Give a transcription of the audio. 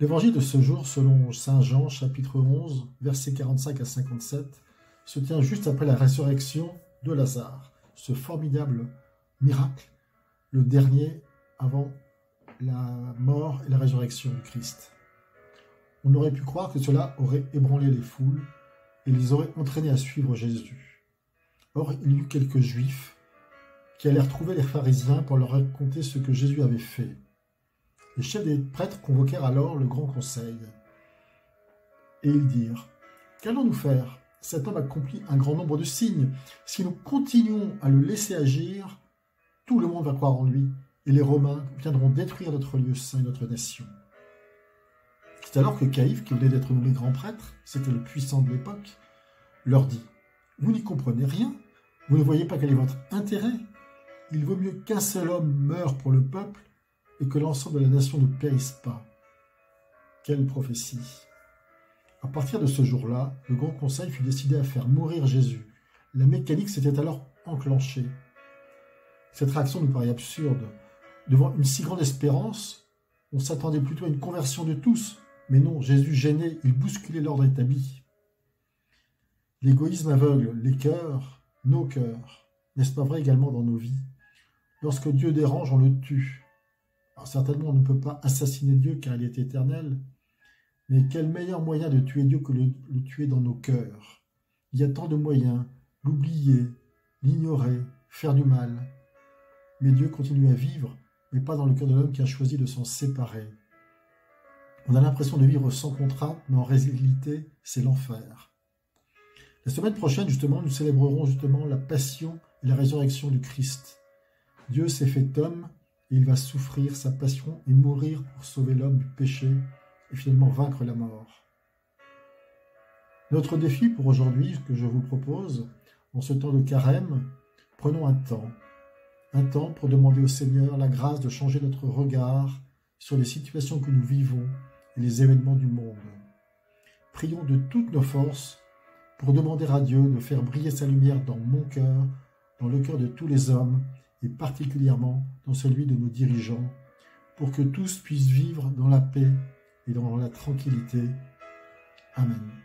L'évangile de ce jour, selon saint Jean, chapitre 11, versets 45 à 57, se tient juste après la résurrection de Lazare, ce formidable miracle, le dernier avant la mort et la résurrection du Christ. On aurait pu croire que cela aurait ébranlé les foules et les aurait entraînés à suivre Jésus. Or, il y eut quelques Juifs qui allèrent trouver les pharisiens pour leur raconter ce que Jésus avait fait. Les chefs des prêtres convoquèrent alors le grand conseil. Et ils dirent, « Qu'allons-nous faire? Cet homme accomplit un grand nombre de signes. Si nous continuons à le laisser agir, tout le monde va croire en lui, et les Romains viendront détruire notre lieu saint et notre nation. » C'est alors que Caïphe, qui venait d'être nommé grand prêtre, c'était le puissant de l'époque, leur dit, « Vous n'y comprenez rien? Vous ne voyez pas quel est votre intérêt? Il vaut mieux qu'un seul homme meure pour le peuple et que l'ensemble de la nation ne périsse pas. » Quelle prophétie! À partir de ce jour-là, le Grand Conseil fut décidé à faire mourir Jésus. La mécanique s'était alors enclenchée. Cette réaction nous paraît absurde. Devant une si grande espérance, on s'attendait plutôt à une conversion de tous. Mais non, Jésus gênait, il bousculait l'ordre établi. L'égoïsme aveugle les cœurs, nos cœurs. N'est-ce pas vrai également dans nos vies? Lorsque Dieu dérange, on le tue. Alors certainement, on ne peut pas assassiner Dieu car il est éternel. Mais quel meilleur moyen de tuer Dieu que le tuer dans nos cœurs? Il y a tant de moyens, l'oublier, l'ignorer, faire du mal. Mais Dieu continue à vivre, mais pas dans le cœur de l'homme qui a choisi de s'en séparer. On a l'impression de vivre sans contrat, mais en réalité, c'est l'enfer. La semaine prochaine, justement, nous célébrerons justement la passion et la résurrection du Christ. Dieu s'est fait homme et il va souffrir sa passion et mourir pour sauver l'homme du péché et finalement vaincre la mort. Notre défi pour aujourd'hui, que je vous propose, en ce temps de carême, prenons un temps pour demander au Seigneur la grâce de changer notre regard sur les situations que nous vivons et les événements du monde. Prions de toutes nos forces pour demander à Dieu de faire briller sa lumière dans mon cœur, dans le cœur de tous les hommes, et particulièrement dans celui de nos dirigeants, pour que tous puissent vivre dans la paix et dans la tranquillité. Amen.